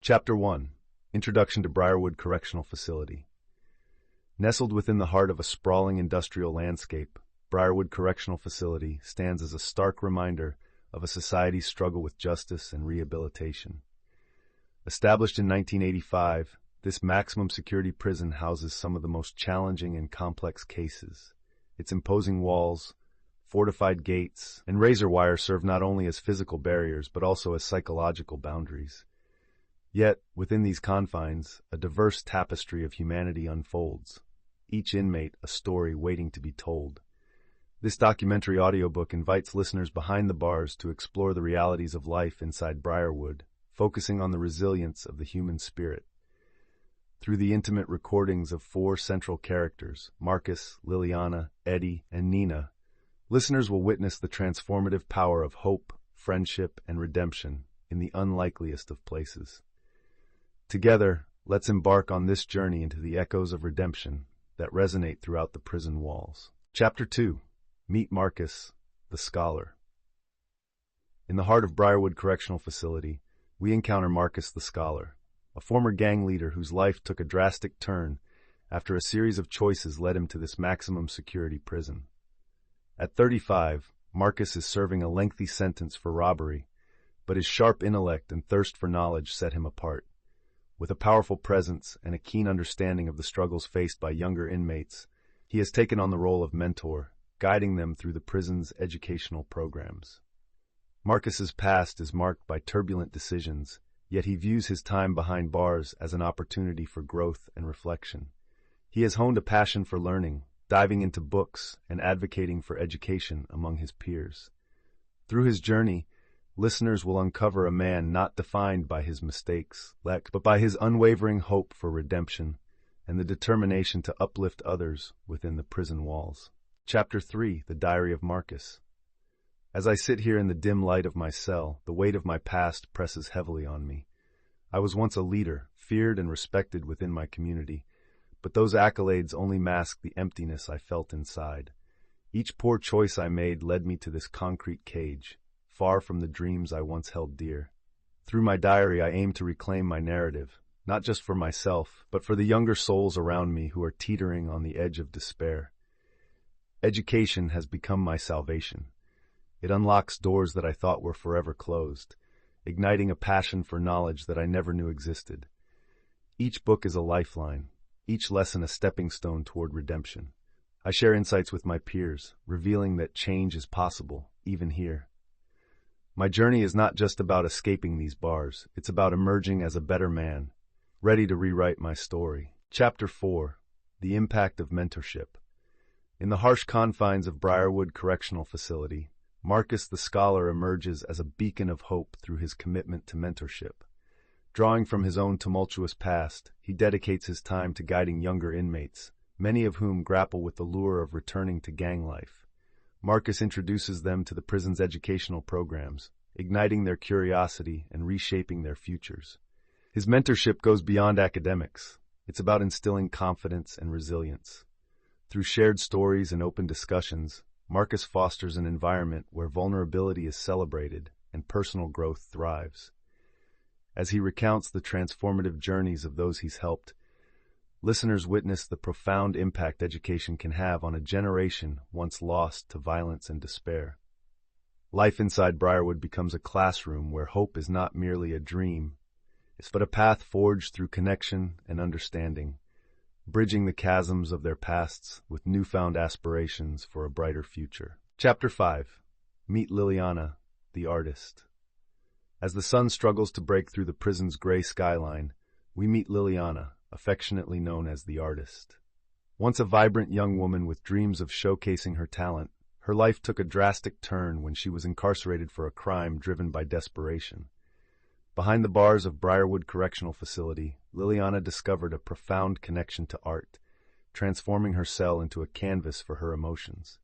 Chapter 1. Introduction to Briarwood Correctional Facility. Nestled within the heart of a sprawling industrial landscape, Briarwood Correctional Facility stands as a stark reminder of a society's struggle with justice and rehabilitation. Established in 1985, this maximum security prison houses some of the most challenging and complex cases. Its imposing walls, fortified gates, and razor wire serve not only as physical barriers but also as psychological boundaries. Yet, within these confines, a diverse tapestry of humanity unfolds, each inmate a story waiting to be told. This documentary audiobook invites listeners behind the bars to explore the realities of life inside Briarwood, focusing on the resilience of the human spirit. Through the intimate recordings of four central characters, Marcus, Liliana, Eddie, and Nina, listeners will witness the transformative power of hope, friendship, and redemption in the unlikeliest of places. Together, let's embark on this journey into the echoes of redemption that resonate throughout the prison walls. Chapter 2. Meet Marcus, the Scholar. In the heart of Briarwood Correctional Facility, we encounter Marcus the Scholar, a former gang leader whose life took a drastic turn after a series of choices led him to this maximum security prison. At 35, Marcus is serving a lengthy sentence for robbery, but his sharp intellect and thirst for knowledge set him apart. With a powerful presence and a keen understanding of the struggles faced by younger inmates, he has taken on the role of mentor, guiding them through the prison's educational programs. Marcus's past is marked by turbulent decisions, yet he views his time behind bars as an opportunity for growth and reflection. He has honed a passion for learning, diving into books and advocating for education among his peers. Through his journey, listeners will uncover a man not defined by his mistakes, but by his unwavering hope for redemption and the determination to uplift others within the prison walls. Chapter 3. The Diary of Marcus. As I sit here in the dim light of my cell, the weight of my past presses heavily on me. I was once a leader, feared and respected within my community, but those accolades only mask the emptiness I felt inside. Each poor choice I made led me to this concrete cage, far from the dreams I once held dear. Through my diary, I aim to reclaim my narrative, not just for myself, but for the younger souls around me who are teetering on the edge of despair. Education has become my salvation. It unlocks doors that I thought were forever closed, igniting a passion for knowledge that I never knew existed. Each book is a lifeline, each lesson a stepping stone toward redemption. I share insights with my peers, revealing that change is possible, even here. My journey is not just about escaping these bars, it's about emerging as a better man, ready to rewrite my story. Chapter 4. The Impact of Mentorship. In the harsh confines of Briarwood Correctional Facility, Marcus the Scholar emerges as a beacon of hope through his commitment to mentorship. Drawing from his own tumultuous past, he dedicates his time to guiding younger inmates, many of whom grapple with the lure of returning to gang life. Marcus introduces them to the prison's educational programs, igniting their curiosity and reshaping their futures. His mentorship goes beyond academics. It's about instilling confidence and resilience. Through shared stories and open discussions, Marcus fosters an environment where vulnerability is celebrated and personal growth thrives. As he recounts the transformative journeys of those he's helped, listeners witness the profound impact education can have on a generation once lost to violence and despair. Life inside Briarwood becomes a classroom where hope is not merely a dream, but a path forged through connection and understanding, bridging the chasms of their pasts with newfound aspirations for a brighter future. Chapter 5. Meet Liliana, the Artist. As the sun struggles to break through the prison's gray skyline, we meet Liliana, affectionately known as the Artist. Once a vibrant young woman with dreams of showcasing her talent, her life took a drastic turn when she was incarcerated for a crime driven by desperation. Behind the bars of Briarwood Correctional Facility, Liliana discovered a profound connection to art, transforming her cell into a canvas for her emotions.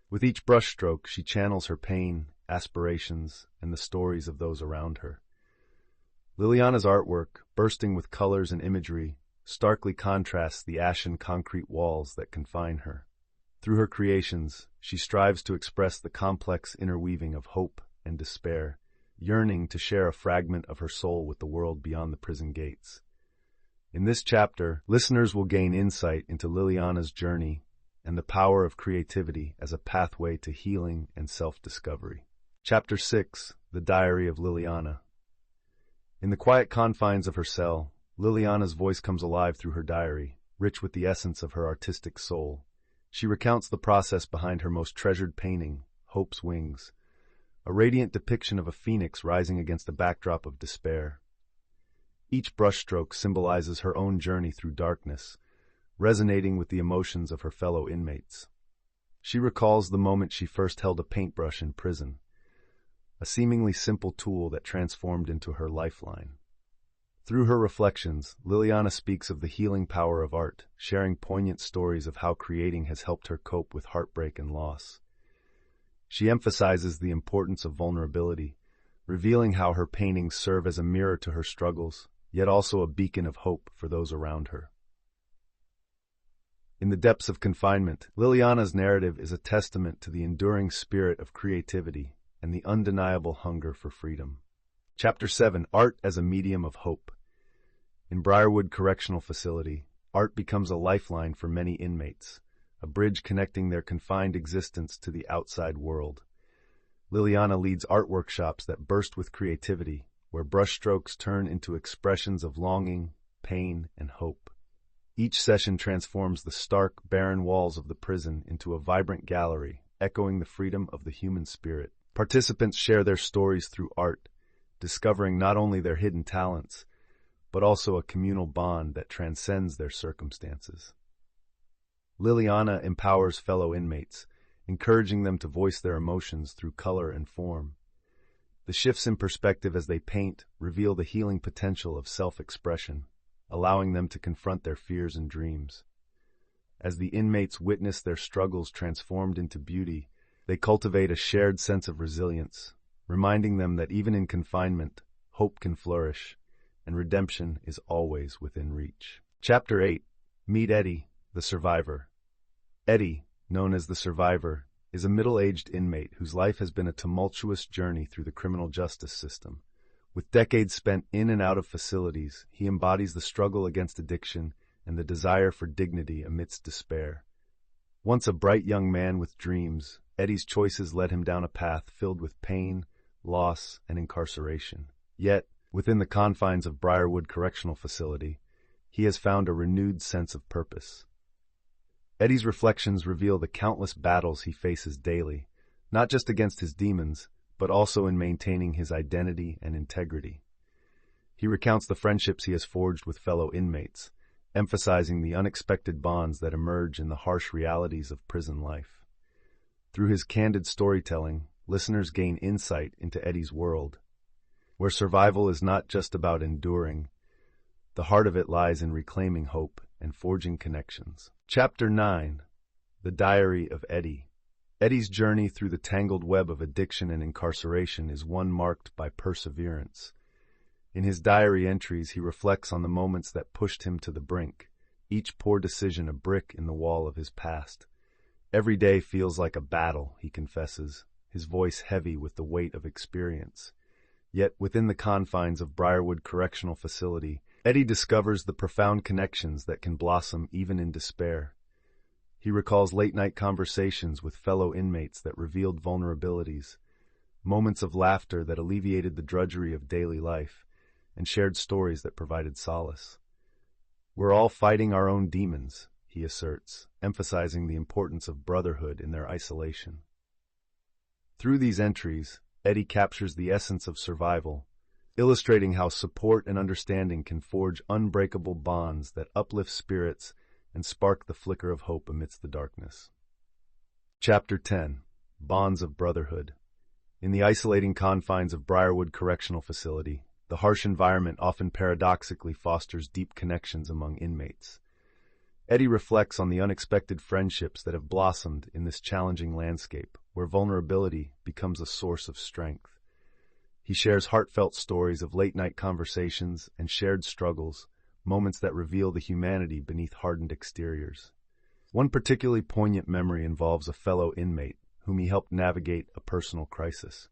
With each brushstroke, she channels her pain, aspirations, and the stories of those around her. Liliana's artwork, bursting with colors and imagery, starkly contrasts the ashen concrete walls that confine her. Through her creations, she strives to express the complex interweaving of hope and despair, yearning to share a fragment of her soul with the world beyond the prison gates. In this chapter, listeners will gain insight into Liliana's journey and the power of creativity as a pathway to healing and self-discovery. Chapter 6: The Diary of Liliana. In the quiet confines of her cell, Liliana's voice comes alive through her diary, rich with the essence of her artistic soul. She recounts the process behind her most treasured painting, Hope's Wings, a radiant depiction of a phoenix rising against a backdrop of despair. Each brushstroke symbolizes her own journey through darkness, resonating with the emotions of her fellow inmates. She recalls the moment she first held a paintbrush in prison, a seemingly simple tool that transformed into her lifeline. Through her reflections, Liliana speaks of the healing power of art, sharing poignant stories of how creating has helped her cope with heartbreak and loss. She emphasizes the importance of vulnerability, revealing how her paintings serve as a mirror to her struggles, yet also a beacon of hope for those around her. In the depths of confinement, Liliana's narrative is a testament to the enduring spirit of creativity and the undeniable hunger for freedom. Chapter 7: Art as a Medium of Hope. In Briarwood Correctional Facility, art becomes a lifeline for many inmates, a bridge connecting their confined existence to the outside world. Liliana leads art workshops that burst with creativity, where brushstrokes turn into expressions of longing, pain, and hope. Each session transforms the stark, barren walls of the prison into a vibrant gallery, echoing the freedom of the human spirit. Participants share their stories through art, discovering not only their hidden talents, but also a communal bond that transcends their circumstances. Liliana empowers fellow inmates, encouraging them to voice their emotions through color and form. The shifts in perspective as they paint reveal the healing potential of self-expression, allowing them to confront their fears and dreams. As the inmates witness their struggles transformed into beauty, they cultivate a shared sense of resilience, reminding them that even in confinement, hope can flourish, and redemption is always within reach. Chapter 8: Meet Eddie, the Survivor. Eddie, known as the Survivor, is a middle-aged inmate whose life has been a tumultuous journey through the criminal justice system. With decades spent in and out of facilities, he embodies the struggle against addiction and the desire for dignity amidst despair. Once a bright young man with dreams, Eddie's choices led him down a path filled with pain, loss, and incarceration. Yet, within the confines of Briarwood Correctional Facility, he has found a renewed sense of purpose. Eddie's reflections reveal the countless battles he faces daily, not just against his demons, but also in maintaining his identity and integrity. He recounts the friendships he has forged with fellow inmates, emphasizing the unexpected bonds that emerge in the harsh realities of prison life. Through his candid storytelling, listeners gain insight into Eddie's world, where survival is not just about enduring. The heart of it lies in reclaiming hope and forging connections. Chapter 9: The Diary of Eddie. Eddie's journey through the tangled web of addiction and incarceration is one marked by perseverance. In his diary entries, he reflects on the moments that pushed him to the brink, each poor decision a brick in the wall of his past. Every day feels like a battle, he confesses, his voice heavy with the weight of experience. Yet, within the confines of Briarwood Correctional Facility, Eddie discovers the profound connections that can blossom even in despair. He recalls late-night conversations with fellow inmates that revealed vulnerabilities, moments of laughter that alleviated the drudgery of daily life, and shared stories that provided solace. "We're all fighting our own demons," he asserts, emphasizing the importance of brotherhood in their isolation. Through these entries, Eddie captures the essence of survival, illustrating how support and understanding can forge unbreakable bonds that uplift spirits and spark the flicker of hope amidst the darkness. Chapter 10: Bonds of Brotherhood. In the isolating confines of Briarwood Correctional Facility, the harsh environment often paradoxically fosters deep connections among inmates. Eddie reflects on the unexpected friendships that have blossomed in this challenging landscape, where vulnerability becomes a source of strength. He shares heartfelt stories of late-night conversations and shared struggles, moments that reveal the humanity beneath hardened exteriors. One particularly poignant memory involves a fellow inmate whom he helped navigate a personal crisis.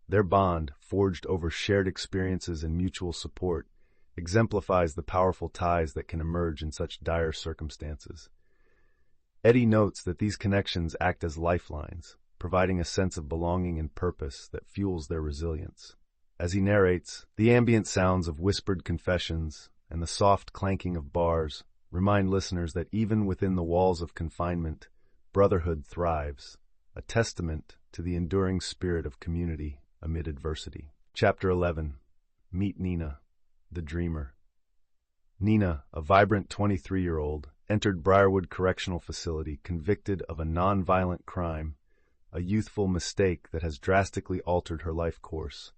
Their bond, forged over shared experiences and mutual support, exemplifies the powerful ties that can emerge in such dire circumstances. Eddie notes that these connections act as lifelines, providing a sense of belonging and purpose that fuels their resilience. As he narrates, the ambient sounds of whispered confessions and the soft clanking of bars remind listeners that even within the walls of confinement, brotherhood thrives, a testament to the enduring spirit of community amid adversity. Chapter 11. Meet Nina, the Dreamer. Nina, a vibrant 23-year-old, entered Briarwood Correctional Facility convicted of a non-violent crime, a youthful mistake that has drastically altered her life course.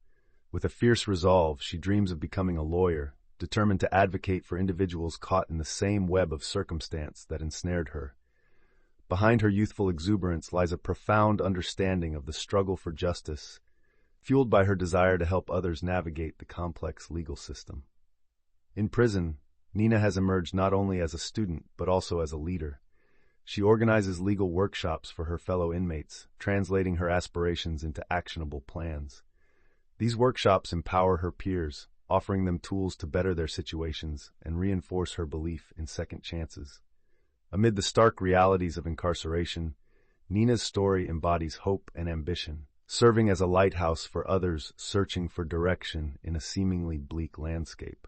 With a fierce resolve, she dreams of becoming a lawyer, determined to advocate for individuals caught in the same web of circumstance that ensnared her. Behind her youthful exuberance lies a profound understanding of the struggle for justice, fueled by her desire to help others navigate the complex legal system. In prison, Nina has emerged not only as a student, but also as a leader. She organizes legal workshops for her fellow inmates, translating her aspirations into actionable plans. These workshops empower her peers, offering them tools to better their situations and reinforce her belief in second chances. Amid the stark realities of incarceration, Nina's story embodies hope and ambition, serving as a lighthouse for others searching for direction in a seemingly bleak landscape.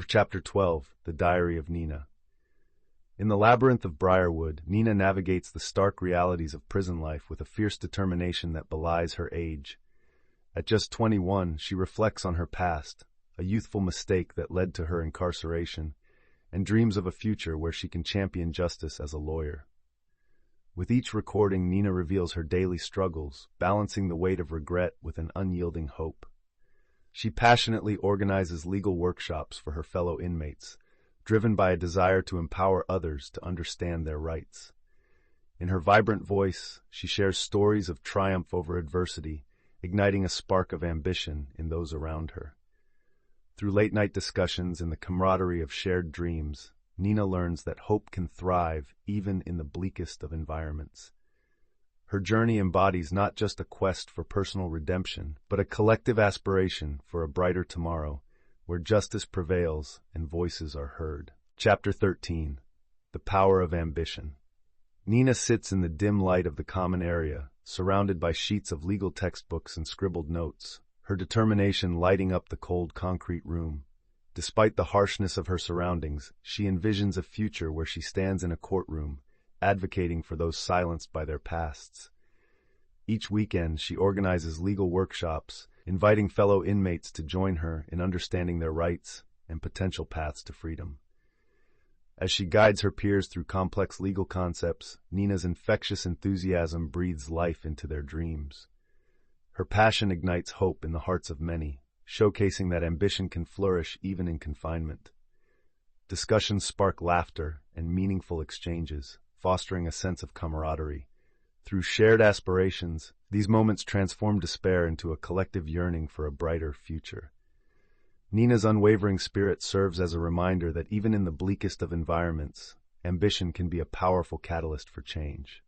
Chapter 12. The Diary of Nina. In the labyrinth of Briarwood, Nina navigates the stark realities of prison life with a fierce determination that belies her age. At just 21, she reflects on her past, a youthful mistake that led to her incarceration, and dreams of a future where she can champion justice as a lawyer. With each recording, Nina reveals her daily struggles, balancing the weight of regret with an unyielding hope. She passionately organizes legal workshops for her fellow inmates, driven by a desire to empower others to understand their rights. In her vibrant voice, she shares stories of triumph over adversity, igniting a spark of ambition in those around her. Through late-night discussions and the camaraderie of shared dreams, Nina learns that hope can thrive even in the bleakest of environments. Her journey embodies not just a quest for personal redemption, but a collective aspiration for a brighter tomorrow, where justice prevails and voices are heard. Chapter 13. The Power of Ambition. Nina sits in the dim light of the common area, surrounded by sheets of legal textbooks and scribbled notes, her determination lighting up the cold concrete room. Despite the harshness of her surroundings, she envisions a future where she stands in a courtroom, advocating for those silenced by their pasts. Each weekend, she organizes legal workshops, inviting fellow inmates to join her in understanding their rights and potential paths to freedom. As she guides her peers through complex legal concepts, Nina's infectious enthusiasm breathes life into their dreams. Her passion ignites hope in the hearts of many, showcasing that ambition can flourish even in confinement. Discussions spark laughter and meaningful exchanges, fostering a sense of camaraderie. Through shared aspirations, these moments transform despair into a collective yearning for a brighter future. Nina's unwavering spirit serves as a reminder that even in the bleakest of environments, ambition can be a powerful catalyst for change.